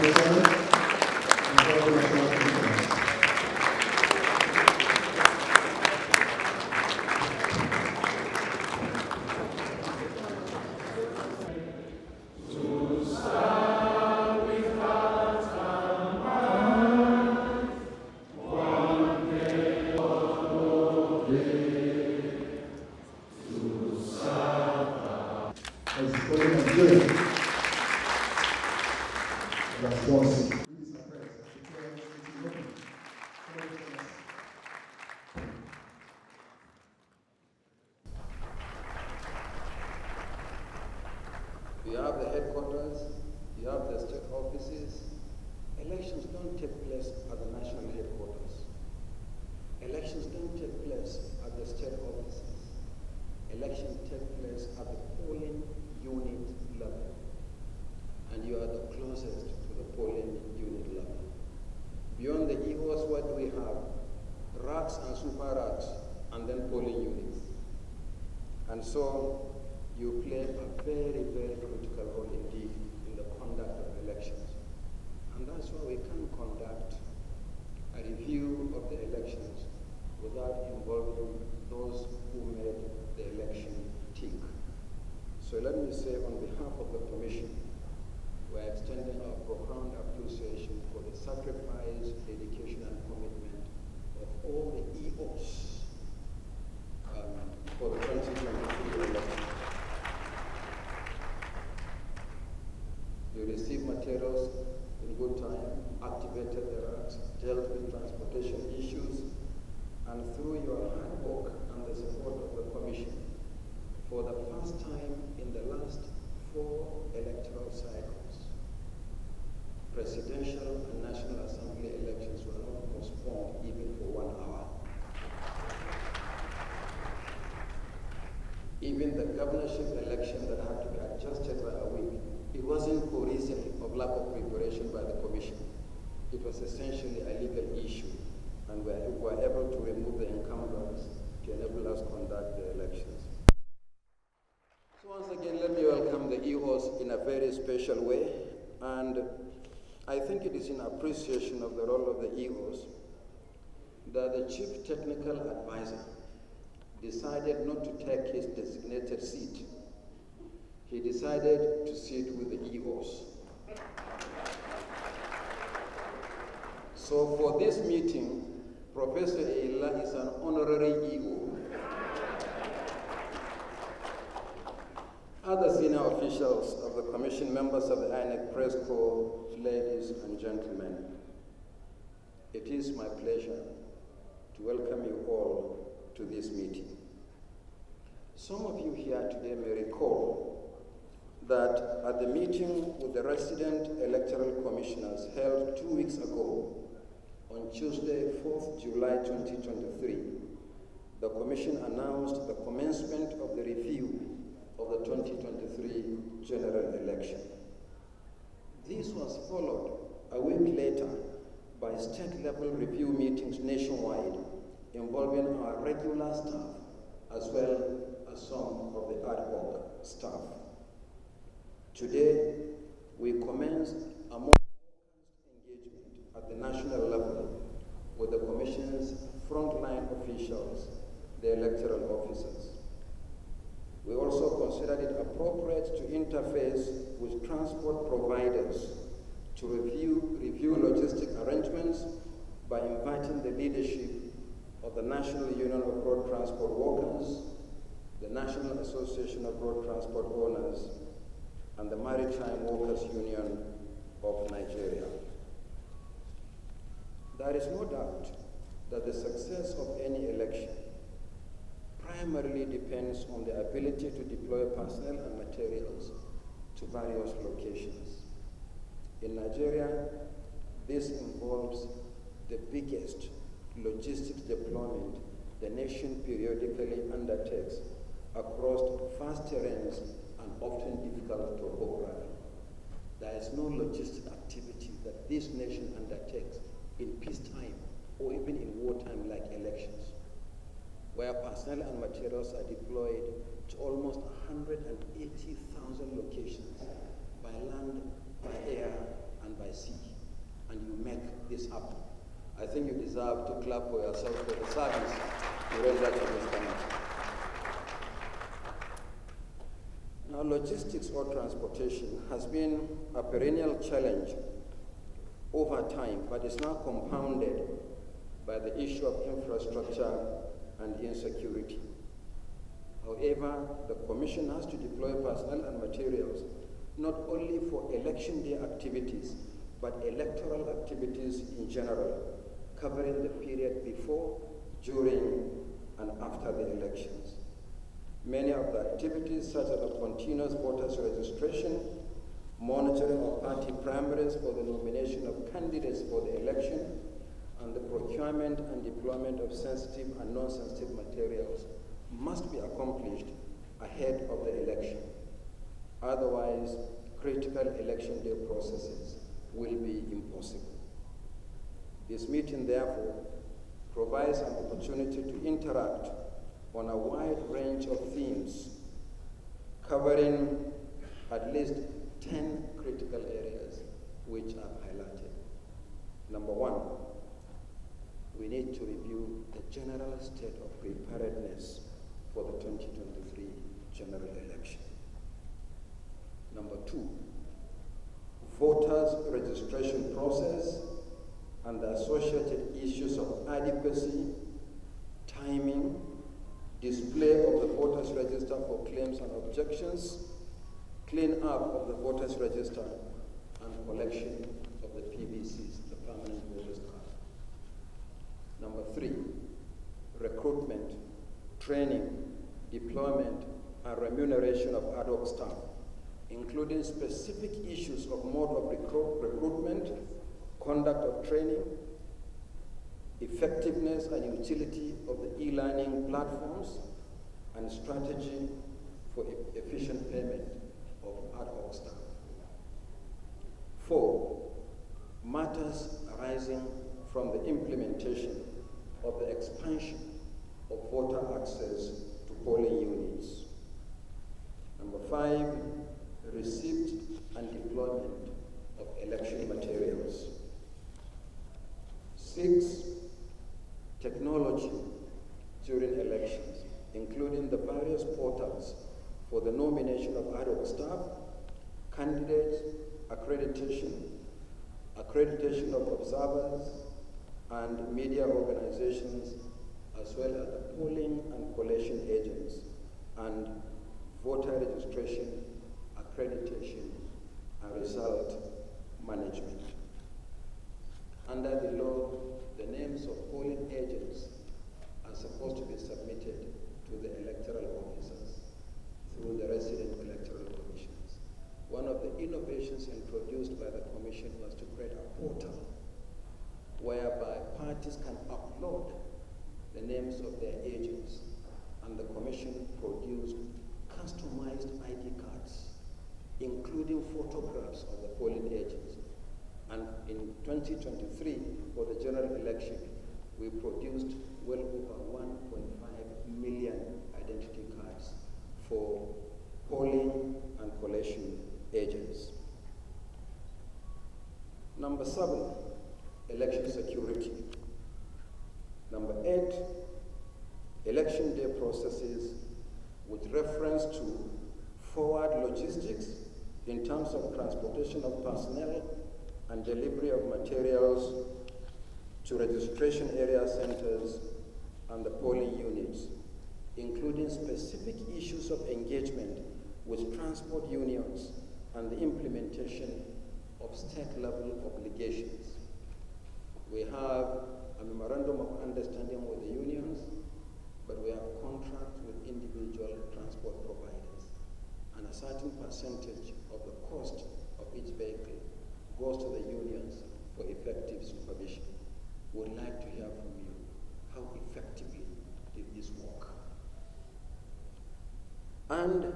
You have the headquarters, you have the state offices. Elections don't take place at the national headquarters. Elections don't take place at the state offices. Elections take place at the polling unit level. And you are the closest to the polling unit level. Beyond the EOs, what do we have? Racks and super racks, and then polling units. And so you play a very, very critical role indeed in the conduct of elections. And that's why we can't conduct a review of the elections without involving those who made the election tick. So let me say on behalf of the Commission, we're extending our profound appreciation for the sacrifice, dedication, and commitment of all the EOs for the 2023 election. You received materials in good time, activated the racks, dealt with transportation issues, and through your hard work and the support of the Commission, for the first time in the last 4 electoral cycles, presidential and National Assembly elections were not postponed even for 1 hour. Even the governorship election that had to be adjusted by a week, it wasn't for reason of lack of preparation by the Commission. It was essentially a legal issue, and we were able to remove the incumbents to enable us to conduct the elections. So once again, let me welcome the EOs in a very special way, and I think it is in appreciation of the role of the EOs that the Chief Technical Advisor decided not to take his designated seat. He decided to sit with the EOs. So for this meeting, Professor Eila is an honorary EO. Other senior officials of the Commission, members of the INEC Press Corps, ladies and gentlemen, it is my pleasure to welcome you all to this meeting. Some of you here today may recall that at the meeting with the resident electoral commissioners held 2 weeks ago, on Tuesday, 4th July 2023, the Commission announced the commencement of the review of the 2023 general election. This was followed a week later by state-level review meetings nationwide involving our regular staff as well as some of the ad hoc staff. Today, we commence a more engagement at the national level with the Commission's frontline officials, the electoral officers. We also considered it appropriate to interface with transport providers to review logistic arrangements by inviting the leadership of the National Union of Road Transport Workers, the National Association of Road Transport Owners, and the Maritime Workers Union of Nigeria. There is no doubt that the success of any election primarily depends on the ability to deploy personnel and materials to various locations. In Nigeria, this involves the biggest logistics deployment the nation periodically undertakes across vast terrains and often difficult topography. There is no logistic activity that this nation undertakes in peacetime or even in wartime like elections, where personnel and materials are deployed to almost 180,000 locations by land, by air, and by sea, and you make this happen. I think you deserve to clap for yourself for the service you render to this country. Now, logistics or transportation has been a perennial challenge over time, but is now compounded by the issue of infrastructure and insecurity. However, the Commission has to deploy personnel and materials not only for election day activities, but electoral activities in general, covering the period before, during, and after the elections. Many of the activities, such as the continuous voters registration, monitoring of party primaries for the nomination of candidates for the election, and the procurement and deployment of sensitive and non-sensitive materials must be accomplished ahead of the election. Otherwise, critical election day processes will be impossible. This meeting, therefore, provides an opportunity to interact on a wide range of themes covering at least 10 critical areas which I've highlighted. Number one, we need to review the general state of preparedness for the 2023 general election. Number two, voters' registration process and the associated issues of adequacy, timing, display of the voters' register for claims and objections, clean up of the voters' register, and collection of the PVCs, the permanent voters' card. Number three, recruitment, training, deployment, and remuneration of ad hoc staff, including specific issues of mode of recruitment, conduct of training, effectiveness and utility of the e-learning platforms, and strategy for efficient payment of ad hoc staff. Four, matters arising from the implementation of the expansion of voter access to polling units. Number five, receipt and deployment of election materials. Six, technology during elections, including the various portals for the nomination of ad hoc staff, candidates, accreditation of observers and media organizations, as well as the polling and collation agents, and voter registration, accreditation, and result management. Under the law, the names of polling agents are supposed to be submitted to the electoral officers through the resident electoral commissions. One of the innovations introduced by the commission was to create a portal whereby parties can upload the names of their agents, and the commission produced customized ID cards, including photographs of the polling agents. And in 2023, for the general election, we produced well over 1.5 million identity cards for polling and collation agents. Number seven, election security. Number eight, election day processes with reference to forward logistics in terms of transportation of personnel and delivery of materials to registration area centers and the polling units, including specific issues of engagement with transport unions and the implementation of state-level obligations. We have a memorandum of understanding with the unions, but we have contracts with individual transport providers, and a certain percentage of the cost of each vehicle goes to the unions for effective supervision. Would like to hear from you, how effectively did this work? And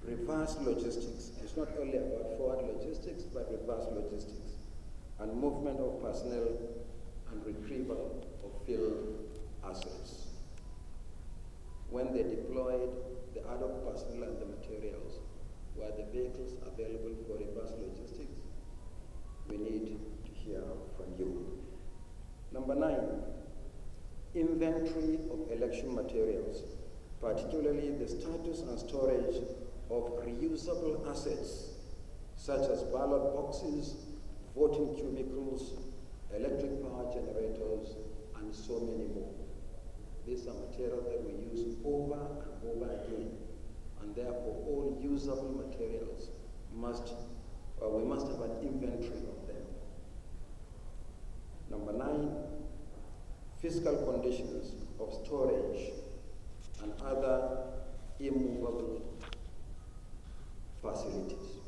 reverse logistics. It's not only about forward logistics, but reverse logistics, and movement of personnel and retrieval of field assets. When they deployed the ad hoc personnel and the materials, were the vehicles available for reverse logistics? we need to hear from you. Number 9, inventory of election materials, particularly the status and storage of reusable assets such as ballot boxes, voting cubicles, electric power generators, and so many more. These are materials that we use over and over again, and therefore all usable materials we must have an inventory of them. Number 9, fiscal conditions of storage and other immovable facilities.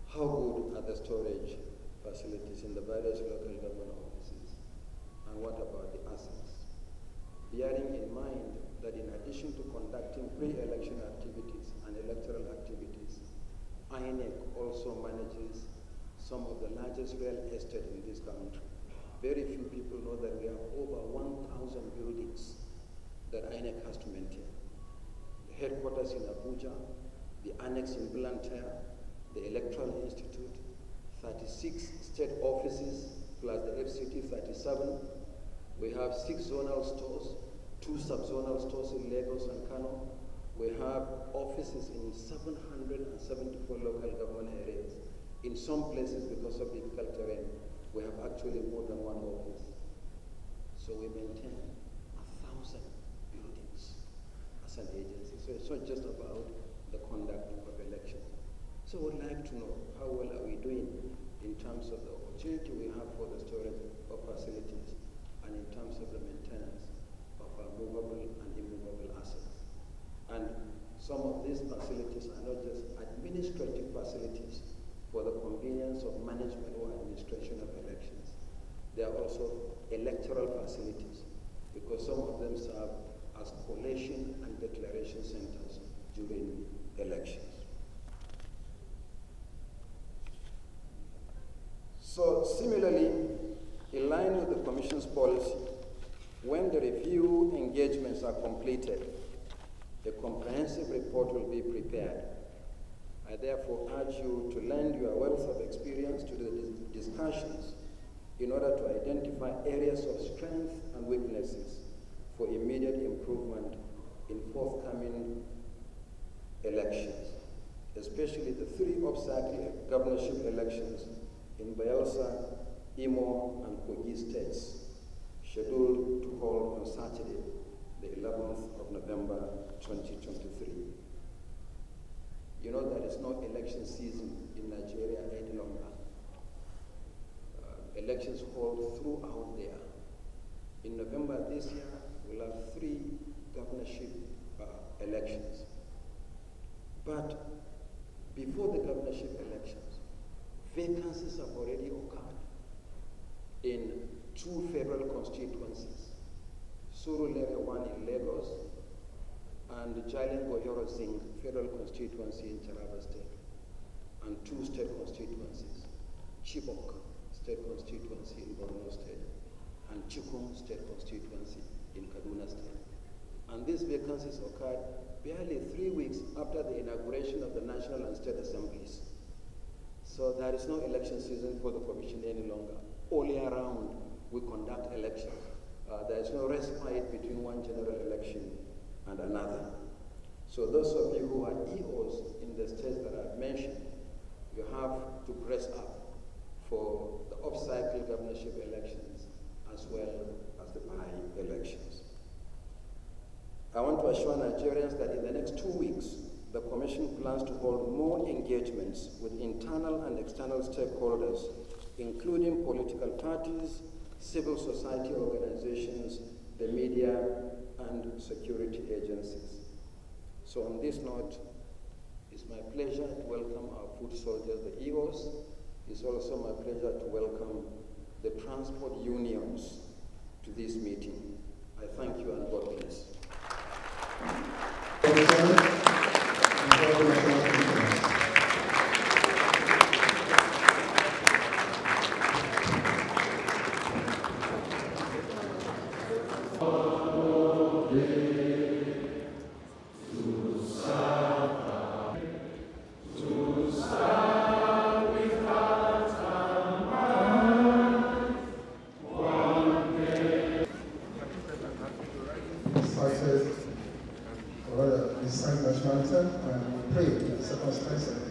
How good are the storage facilities in the various local government offices? And what about the assets? Bearing in mind that in addition to conducting pre-election activities and electoral activities, INEC also manages some of the largest real estate in this country. Very few people know that we have over 1,000 buildings that INEC has to maintain. The headquarters in Abuja, the annex in Blantyre, the Electoral Institute, 36 state offices, plus the FCT 37. We have 6 zonal stores, 2 sub-zonal stores in Lagos and Kano. We have offices in 774 local government areas. In some places, because of difficult terrain, we have actually more than 1 office. So we maintain 1,000 buildings as an agency. So it's not just about the conduct of elections. So we'd like to know how well are we doing in terms of the opportunity we have for the storage of facilities and in terms of the maintenance of our movable and immovable assets. And some of these facilities are not just administrative facilities for the convenience of management or administration of elections. They are also electoral facilities because some of them serve as collation and declaration centers during elections. So similarly, in line with the Commission's policy, when the review engagements are completed, a comprehensive report will be prepared. I therefore urge you to lend your wealth of experience to the discussions in order to identify areas of strength and weaknesses for immediate improvement in forthcoming elections, especially the 3 obstacle governorship elections in Bayelsa, Imo, and Kogi states, scheduled to hold on Saturday, the 11th of November 2023. You know there is no election season in Nigeria any longer. Elections hold throughout there. In November this year, we'll have 3 governorship elections. But before the governorship elections, vacancies have already occurred in 2 federal constituencies, Surulere 1 in Lagos and Jalingo Yoro Singh federal constituency in Taraba State, and 2 state constituencies, Chibok state constituency in Borno State and Chikum state constituency in Kaduna State. And these vacancies occurred barely 3 weeks after the inauguration of the National and State Assemblies. So there is no election season for the Commission any longer. All year round, we conduct elections. There is no respite between one general election and another. So those of you who are EOs in the states that I've mentioned, you have to press up for the off-cycle governorship elections as well as the by-elections. I want to assure Nigerians that in the next 2 weeks, the Commission plans to hold more engagements with internal and external stakeholders, including political parties, civil society organizations, the media, and security agencies. So on this note, it's my pleasure to welcome our foot soldiers, the EOs. It's also my pleasure to welcome the transport unions to this meeting. I thank you and God bless. To serve with God. or rather, we sang national anthem and we prayed the circumstances